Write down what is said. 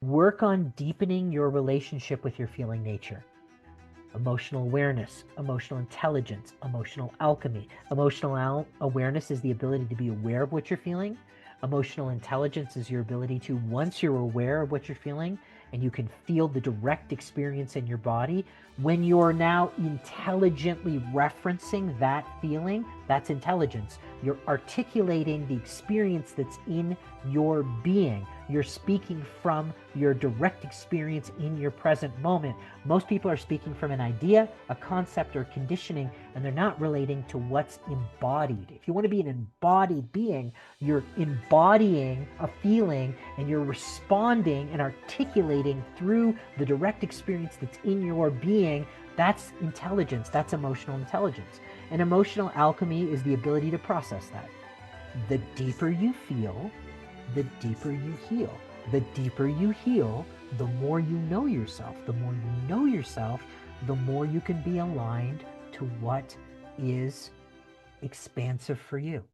Work on deepening your relationship with your feeling nature. Emotional awareness, emotional intelligence, emotional alchemy. Emotional awareness is the ability to be aware of what you're feeling. Emotional intelligence is your ability to, once you're aware of what you're feeling and you can feel the direct experience in your body, when you're now intelligently referencing that feeling, that's intelligence. You're articulating the experience that's in your being. You're speaking from your direct experience in your present moment. Most people are speaking from an idea, a concept, or conditioning, and they're not relating to what's embodied. If you want to be an embodied being, you're embodying a feeling and you're responding and articulating through the direct experience that's in your being. That's intelligence. That's emotional intelligence. And emotional alchemy is the ability to process that. The deeper you feel, the deeper you heal. The deeper you heal, the more you know yourself. The more you know yourself, the more you can be aligned to what is expansive for you.